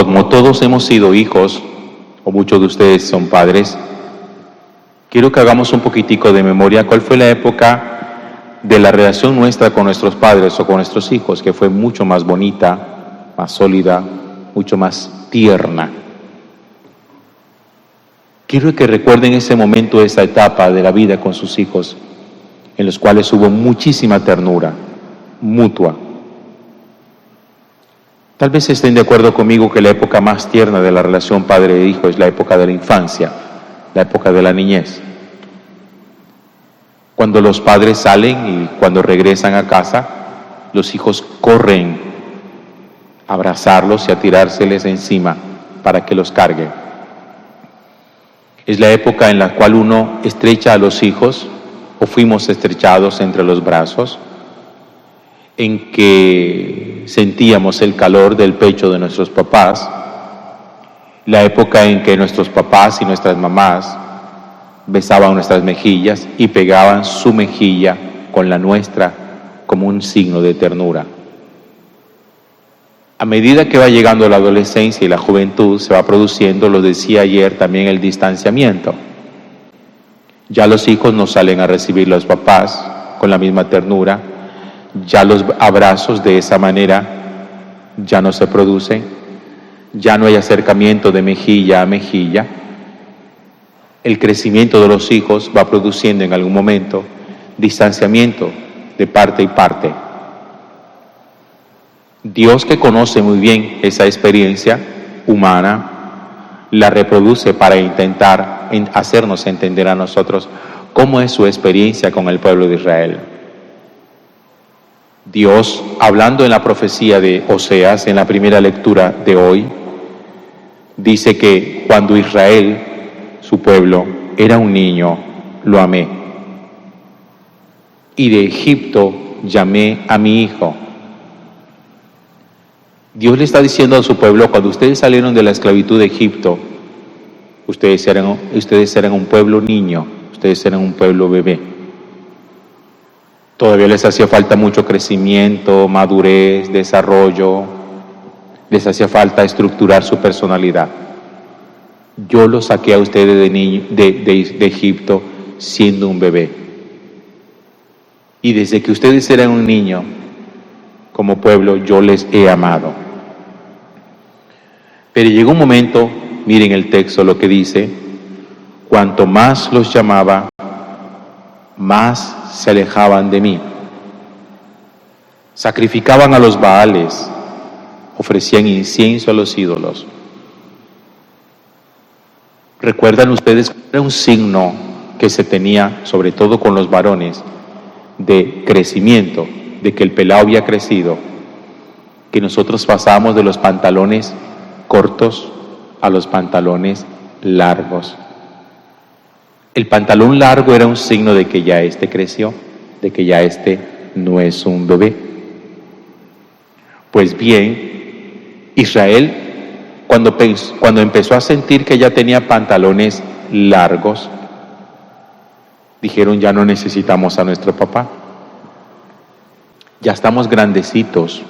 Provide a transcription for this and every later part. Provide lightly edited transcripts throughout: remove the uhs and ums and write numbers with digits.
como todos hemos sido hijos, o muchos de ustedes son padres, quiero que hagamos un poquitico de memoria cuál fue la época de la relación nuestra con nuestros padres o con nuestros hijos, que fue mucho más bonita, más sólida, mucho más tierna. Quiero que recuerden ese momento, esa etapa de la vida con sus hijos, en los cuales hubo muchísima ternura mutua. Tal vez estén de acuerdo conmigo que la época más tierna de la relación padre e hijo es la época de la infancia, la época de la niñez. Cuando los padres salen y cuando regresan a casa, los hijos corren a abrazarlos y a tirárseles encima para que los carguen. Es la época en la cual uno estrecha a los hijos, o fuimos estrechados entre los brazos, en que sentíamos el calor del pecho de nuestros papás, la época en que nuestros papás y nuestras mamás besaban nuestras mejillas y pegaban su mejilla con la nuestra como un signo de ternura. A medida que va llegando la adolescencia y la juventud, se va produciendo, lo decía ayer, también el distanciamiento. Ya los hijos no salen a recibir a los papás con la misma ternura, ya los abrazos de esa manera ya no se producen, ya no hay acercamiento de mejilla a mejilla. El crecimiento de los hijos va produciendo en algún momento distanciamiento de parte y parte. Dios, que conoce muy bien esa experiencia humana, la reproduce para intentar hacernos entender a nosotros cómo es su experiencia con el pueblo de Israel. Dios, hablando en la profecía de Oseas, en la primera lectura de hoy, dice que cuando Israel, su pueblo, era un niño, lo amé. Y de Egipto llamé a mi hijo. Dios le está diciendo a su pueblo, cuando ustedes salieron de la esclavitud de Egipto, ustedes eran un pueblo niño, ustedes eran un pueblo bebé. Todavía les hacía falta mucho crecimiento, madurez, desarrollo, les hacía falta estructurar su personalidad. Yo los saqué a ustedes de Egipto siendo un bebé. Y desde que ustedes eran un niño, como pueblo, yo les he amado. Pero llegó un momento, miren el texto lo que dice, cuanto más los llamaba, más se alejaban de mí. Sacrificaban a los Baales, ofrecían incienso a los ídolos. ¿Recuerdan ustedes que era un signo que se tenía, sobre todo con los varones, de crecimiento, de que el pelado había crecido, que nosotros pasábamos de los pantalones cortos a los pantalones largos? El pantalón largo era un signo de que ya creció, de que ya no es un bebé. Pues bien, Israel, cuando empezó a sentir que ya tenía pantalones largos, dijeron, ya no necesitamos a nuestro papá. Ya estamos grandecitos.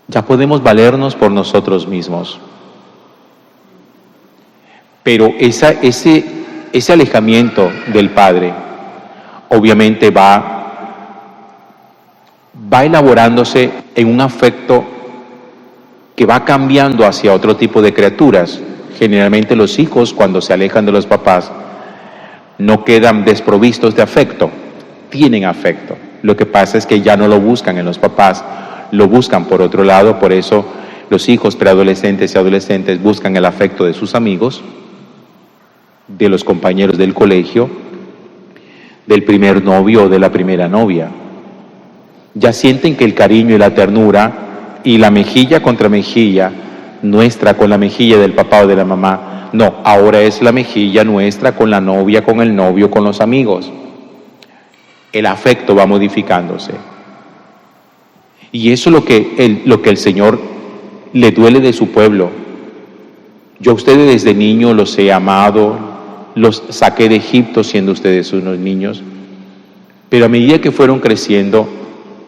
Ya podemos valernos por nosotros mismos. Pero ese alejamiento del padre, obviamente va elaborándose en un afecto que va cambiando hacia otro tipo de criaturas. Generalmente los hijos, cuando se alejan de los papás, no quedan desprovistos de afecto, tienen afecto. Lo que pasa es que ya no lo buscan en los papás, lo buscan por otro lado. Por eso los hijos preadolescentes y adolescentes buscan el afecto de sus amigos, de los compañeros del colegio, del primer novio o de la primera novia. Ya sienten que el cariño y la ternura y la mejilla contra mejilla nuestra con la mejilla del papá o de la mamá, no, ahora es la mejilla nuestra con la novia, con el novio, con los amigos. El afecto va modificándose. Y eso es lo que el Señor le duele de su pueblo. Yo a ustedes desde niño los he amado, los saqué de Egipto siendo ustedes unos niños, pero a medida que fueron creciendo,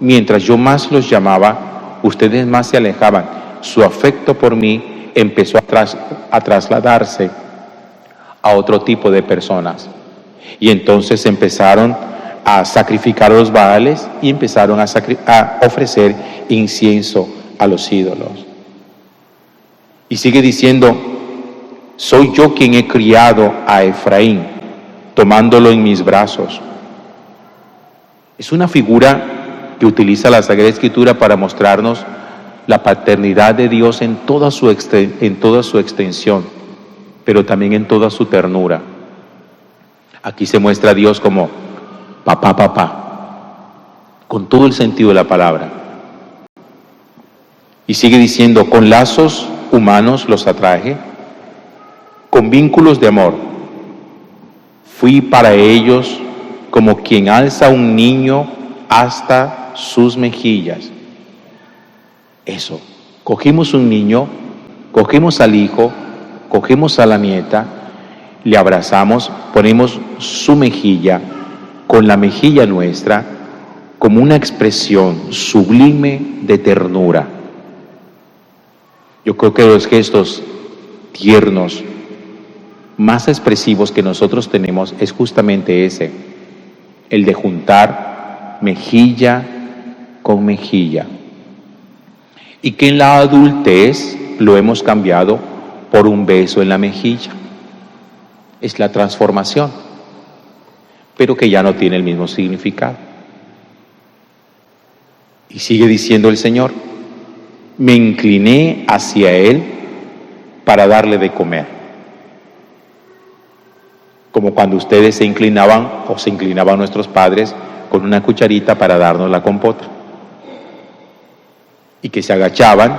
mientras yo más los llamaba, ustedes más se alejaban. su afecto por mí empezó a trasladarse a otro tipo de personas. Y entonces empezaron a sacrificar a los Baales y empezaron a ofrecer incienso a los ídolos. Y sigue diciendo, soy yo quien he criado a Efraín, tomándolo en mis brazos. Es una figura que utiliza la Sagrada Escritura para mostrarnos la paternidad de Dios en toda su extensión, pero también en toda su ternura. Aquí se muestra a Dios como papá, papá, con todo el sentido de la palabra. Y sigue diciendo, con lazos humanos los atraje, con vínculos de amor. Fui para ellos como quien alza a un niño hasta sus mejillas. Eso, cogimos un niño, cogemos al hijo, cogemos a la nieta, le abrazamos, ponemos su mejilla con la mejilla nuestra como una expresión sublime de ternura. Yo creo que los gestos tiernos más expresivos que nosotros tenemos es justamente ese, el de juntar mejilla con mejilla. Y que en la adultez lo hemos cambiado por un beso en la mejilla. Es la transformación, pero que ya no tiene el mismo significado. Y sigue diciendo el Señor, me incliné hacia Él para darle de comer. Como cuando ustedes se inclinaban o se inclinaban nuestros padres con una cucharita para darnos la compota. Y que se agachaban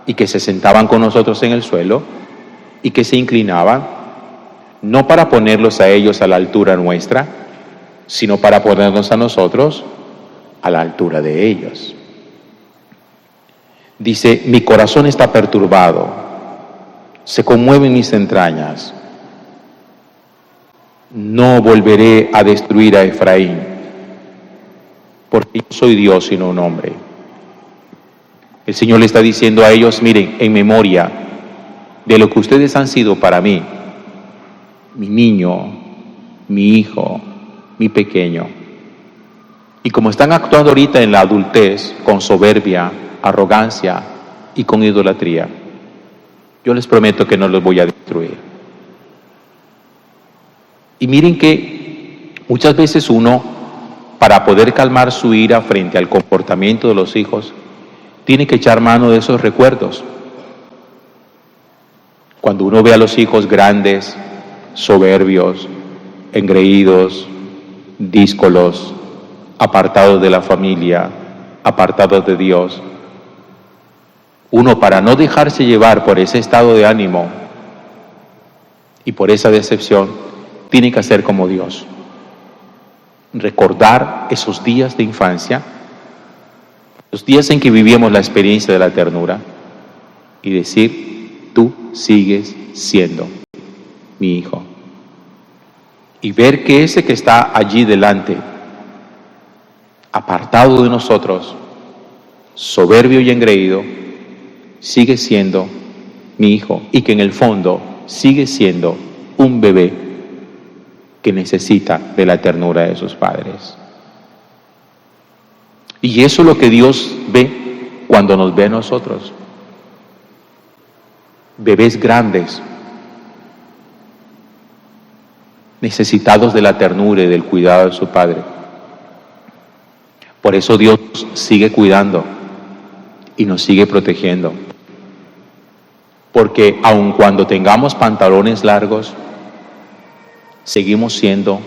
y que se sentaban con nosotros en el suelo y que se inclinaban, no para ponerlos a ellos a la altura nuestra, sino para ponernos a nosotros a la altura de ellos. Dice, mi corazón está perturbado, se conmueven mis entrañas. No volveré a destruir a Efraín, porque yo soy Dios y no un hombre. El Señor le está diciendo a ellos, miren, en memoria de lo que ustedes han sido para mí, mi niño, mi hijo, mi pequeño. Y como están actuando ahorita en la adultez, con soberbia, arrogancia y con idolatría, yo les prometo que no los voy a destruir. Y miren que muchas veces uno, para poder calmar su ira frente al comportamiento de los hijos, tiene que echar mano de esos recuerdos. Cuando uno ve a los hijos grandes, soberbios, engreídos, díscolos, apartados de la familia, apartados de Dios, uno, para no dejarse llevar por ese estado de ánimo y por esa decepción, tiene que hacer como Dios. Recordar esos días de infancia, los días en que vivíamos la experiencia de la ternura, y decir, tú sigues siendo mi hijo. Y ver que ese que está allí delante, apartado de nosotros, soberbio y engreído, sigue siendo mi hijo, y que en el fondo sigue siendo un bebé que necesita de la ternura de sus padres. Y eso es lo que Dios ve cuando nos ve a nosotros. Bebés grandes, necesitados de la ternura y del cuidado de su Padre. Por eso Dios sigue cuidando y nos sigue protegiendo. Porque aun cuando tengamos pantalones largos, seguimos siendo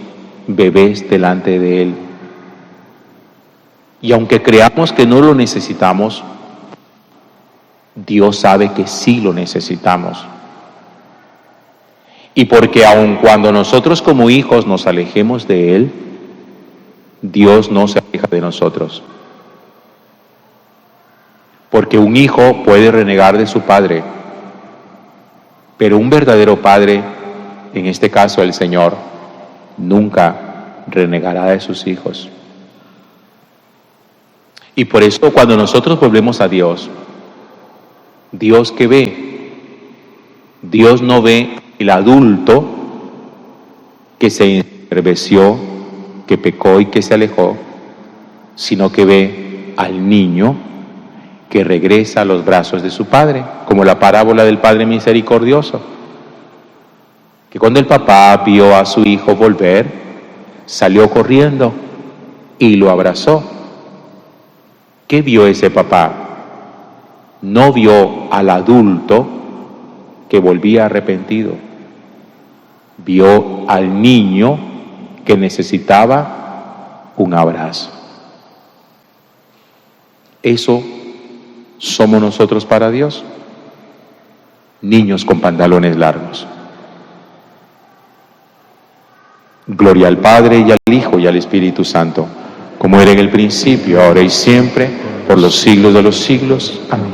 bebés delante de Él. Y aunque creamos que no lo necesitamos, Dios sabe que sí lo necesitamos. Y porque aun cuando nosotros como hijos nos alejemos de Él, Dios no se aleja de nosotros. Porque un hijo puede renegar de su padre, pero un verdadero padre, en este caso el Señor, nunca renegará de sus hijos. Y por eso cuando nosotros volvemos a Dios, Dios que ve. Dios no ve el adulto que se encerveció, que pecó y que se alejó, sino que ve al niño que regresa a los brazos de su padre, como la parábola del Padre Misericordioso, que cuando el papá vio a su hijo volver, salió corriendo y lo abrazó. ¿Qué vio ese papá? No vio al adulto que volvía arrepentido, vio al niño que necesitaba un abrazo. Eso somos nosotros para Dios, niños con pantalones largos. Gloria al Padre y al Hijo y al Espíritu Santo, como era en el principio, ahora y siempre, por los siglos de los siglos. Amén.